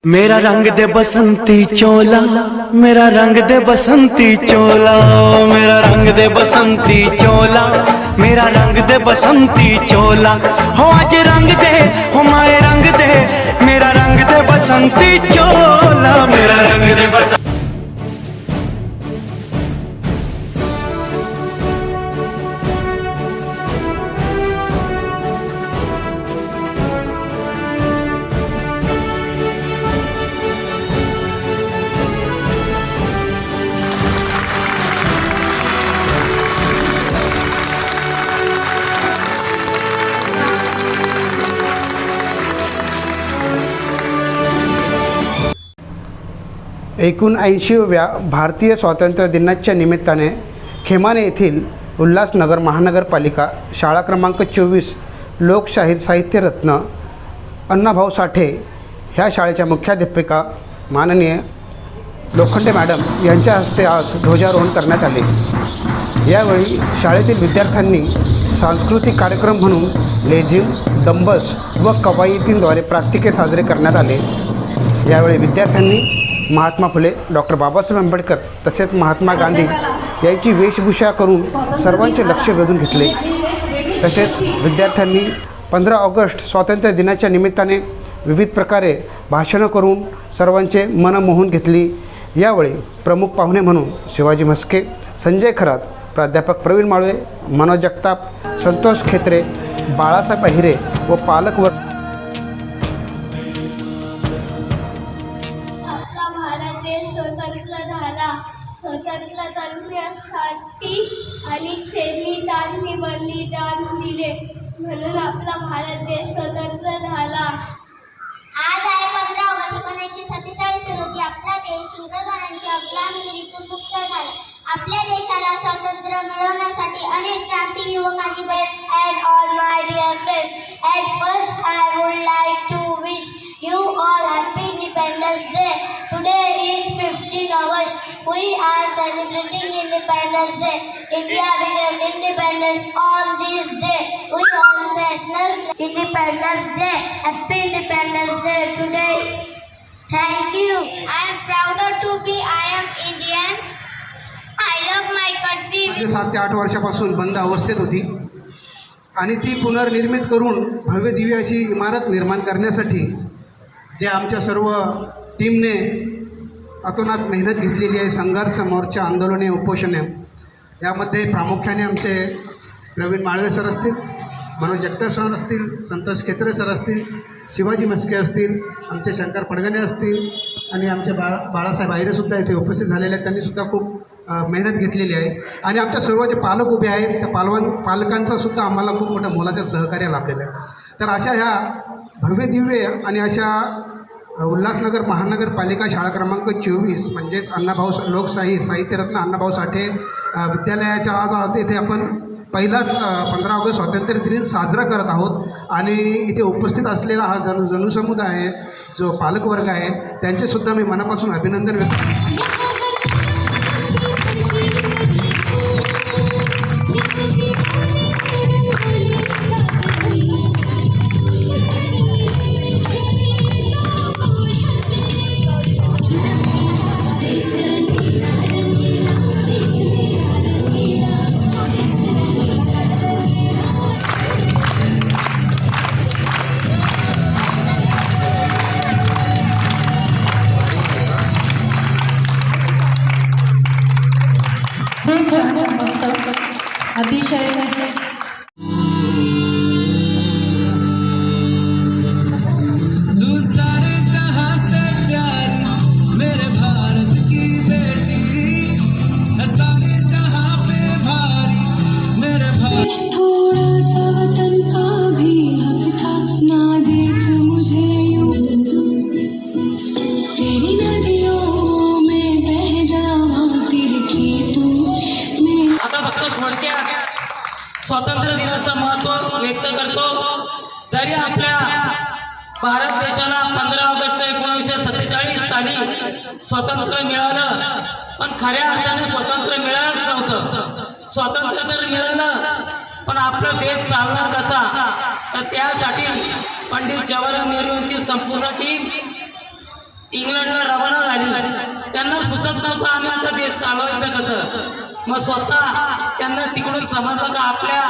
मेरा रंग दे बसंती चोला, मेरा रंग दे बसंती चोला, मेरा रंग दे बसंती चोला, मेरा रंग दे बसंती चोला। हो आज रंग दे, हो माए रंग दे, मेरा रंग दे बसंती चोला, मेरा रंग दे बसंती। एकूण 80व्या भारतीय स्वातंत्र्य दिनाच्या निमित्ताने खेमाने येथील उल्हासनगर महानगरपालिका शाळा क्रमांक 24 लोकशाहीर साहित्यरत्न अण्णाभाऊ साठे ह्या शाळेच्या मुख्याध्यापिका माननीय लोखंडे मॅडम यांच्या हस्ते आज ध्वजारोहण करण्यात आले। यावेळी शाळेतील विद्यार्थ्यांनी सांस्कृतिक कार्यक्रम म्हणून लेझिम, डंबल्स व कवायतींद्वारे प्रात्यक्षिके साजरे करण्यात आले। यावेळी विद्यार्थ्यांनी महात्मा फुले, डॉक्टर बाबासाहेब आंबेडकर तसेच महात्मा गांधी यांची वेशभूषा करून सर्वांचे लक्ष वेधून घेतले। तसेच विद्यार्थ्यांनी 15 ऑगस्ट स्वातंत्र्य दिनाच्या निमित्ताने विविध प्रकारे भाषणं करून सर्वांचे मन मोहून घेतली। यावेळी प्रमुख पाहुणे म्हणून शिवाजी म्हस्के, संजय खरात, प्राध्यापक प्रवीण माळवे, मनोज जगताप, संतोष खेत्रे, बाळासाहेब अहिरे व पालकवर्ग स्वातंत्र्यासाठी अनेक सैनिकांनी बलिदान दिले म्हणून आपला भारत देश स्वतंत्र झाला। आज आहे 15 ऑगस्ट 1947 रोजी आपला देश इंग्रजांच्या गुलामगिरीतून मुक्त झाला। आपल्या देशाला स्वातंत्र्य मिळवण्यासाठी अनेक क्रांती युवकांनी and all my dear friends, at first I would like to wish you all happy Independence Day. Today is 15 August. We are celebrating Independence Day. India became independent on this day. We are National Independence Day. Happy Independence Day today. Thank you. I am prouder to be I am Indian. I love my country. 7 ते 8 वर्षापासून बंद अवस्थेत होती आणि ती पुनर्निर्मित करून भव्य दिव्य अशी इमारत निर्माण करण्यासाठी जे आमच्या सर्व टीमने अतोनात मेहनत घेतलेली आहे, संघर्ष, मोर्चा, आंदोलने, उपोषणे, यामध्ये प्रामुख्याने आमचे प्रवीण माळवे सर असतील, मनोज जगताप सर असतील, संतोष खेत्रे सर असतील, शिवाजी म्हस्के असतील, आमचे शंकर पडगणे असतील आणि आमचे बाळासाहेब अहिरेसुद्धा इथे उपस्थित झालेले आहेत। त्यांनीसुद्धा खूप मेहनत घेतलेली आहे आणि आमच्या सर्व जे पालक उभे आहेत त्या पालकांचासुद्धा आम्हाला खूप मोठं मोलाचं सहकार्य लाभलेलं आहे। तर अशा ह्या भव्य दिव्य आणि अशा उल्हासनगर महानगरपालिका शाळा क्रमांक 24 म्हणजेच अण्णाभाऊ लोकशाहीर साहित्यरत्न अण्णाभाऊ साठे विद्यालयाच्या आज इथे आपण पहिलाच 15 ऑगस्ट स्वातंत्र्य दिन साजरा करत आहोत आणि इथे उपस्थित असलेला हा जनसमुदाय आहे, जो पालकवर्ग आहे, त्यांचेसुद्धा मी मनापासून अभिनंदन व्यक्त करतो। अतिशय स्वातंत्र्य दिनाचं महत्त्व व्यक्त करतो। जरी आपल्या भारत देशाला 15 ऑगस्ट 1947 साली स्वातंत्र्य मिळालं, पण खऱ्या अर्थाने स्वातंत्र्य मिळालंच नव्हतं। स्वातंत्र्य तर मिळालं, पण आपला देश चालणार कसा, तर त्यासाठी पंडित जवाहरलाल नेहरू यांची संपूर्ण टीम इंग्लंडला रवाना झाली. त्यांना सुचत नव्हतं आम्ही आता देश चालवायचं कसं. मग स्वतः त्यांना तिकडून समजलं का आपल्या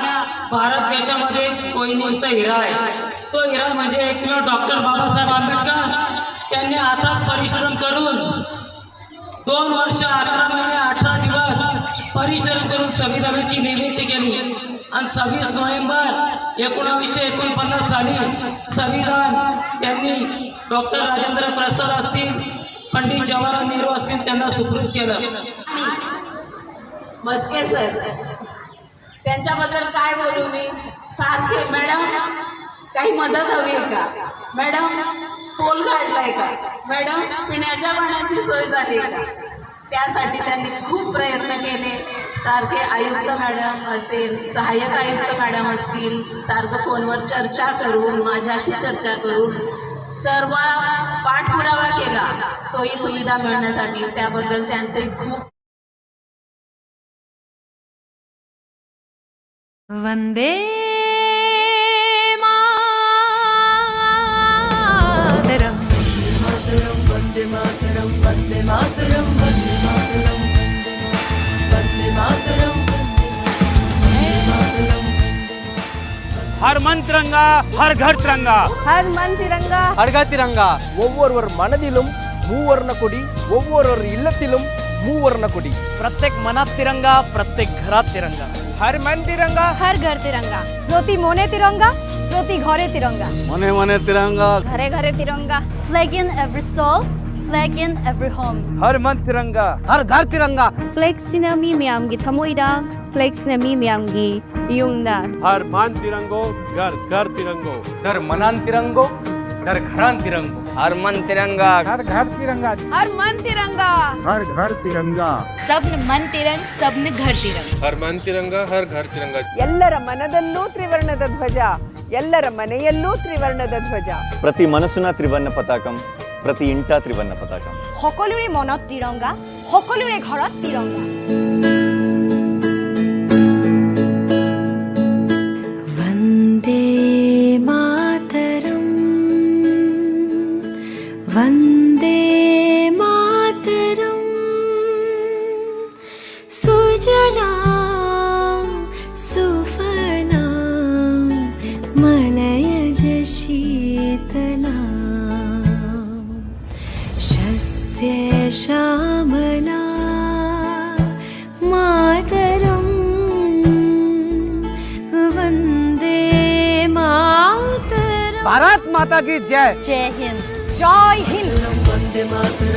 भारत देशामध्ये कोहिनूरचा हिरा आहे. तो हिरा म्हणजे एकमेव डॉक्टर बाबासाहेब आंबेडकर. त्यांनी हातात परिश्रम करून 2 वर्ष 11 महिने 18 दिवस परिश्रम करून संविधानाची निर्मिती केली आणि 26 नोव्हेंबर 1949 साली संविधान त्यांनी डॉक्टर राजेंद्र प्रसाद असतील, पंडित जवाहरलाल नेहरू असतील त्यांना सुपूर्द केलं. मस्के सर, त्यांच्याबद्दल काय बोलू मी. सारखे मॅडम काही मदत हवी आहे का, मॅडम पोल काढलाय का, मॅडम पिण्याच्या पाण्याची सोय झाली आहे का. त्यासाठी त्यांनी खूप प्रयत्न केले. सारखे आयुक्त मॅडम असेल, सहाय्यक आयुक्त मॅडम असतील, सारखं फोनवर चर्चा करून माझ्याशी चर्चा करून सर्व पाठपुरावा केला सोयी सुविधा मिळण्यासाठी. त्याबद्दल त्यांचे खूप. वंदे मातरम वंदे मातरम वंदे मातरम वंदे मातरम वंदे मातरम वंदे मातरम. हर मन तिरंगा, हर घर तिरंगा. हर मन तिरंगा, हर घर तिरंगा. ஒவ்வொருவர் மனதிலும் மூவர்ண கொடி, ஒவ்வொரு இல்லத்திலும் மூவர்ண கொடி. प्रत्येक मनात तिरंगा, प्रत्येक घरात तिरंगा. हर मन तिरंगा, हर घर तिरंगा. प्रति मोने तिरंगा, प्रति घरे तिरंगा. मने मने तिरंगा, घरे घरे तिरंगा. Flag in every soul, flag in every home. हर मन तिरंगा. हर घर तिरंगा. Flag sina mi miyamgi thamoida, flag sina mi miyamgi yungna. हर मन तिरंगो, घर घर तिरंगो. घर मनान तिरंगो, घर घरान तिरंगो. हर मन तिरंगा, घर घर तिरंगा. हर मन तिरंगा, हर घर तिरंगा. सबने मन तिरंग, सबने घर तिरंग. हर मन तिरंगा, हर घर तिरंगा. ಎಲ್ಲರ ಮನದಲ್ಲೂ ತ್ರಿವರ್ಣದ ಧ್ವಜ, ಎಲ್ಲರ ಮನೆಯಲ್ಲೂ ತ್ರಿವರ್ಣದ ಧ್ವಜ. ಪ್ರತಿ ಮನಸ್ಸುನ ತ್ರಿವರ್ಣ ಪತಾಕಂ, ಪ್ರತಿ ಇಂಟ ತ್ರಿವರ್ಣ ಪತಾಕಂ. সকলোৰে মনত তিৰংগা, সকলোৰে ঘৰত তিৰংগা. वंदे मातरम वंदे मातरम. सुजलां सुफलां मलयज शीतलां शस्य श्यामला मातरम. वंदे मातरम. भारत माता की जय. जय हिंद, जय हिंद. वंदे मातरम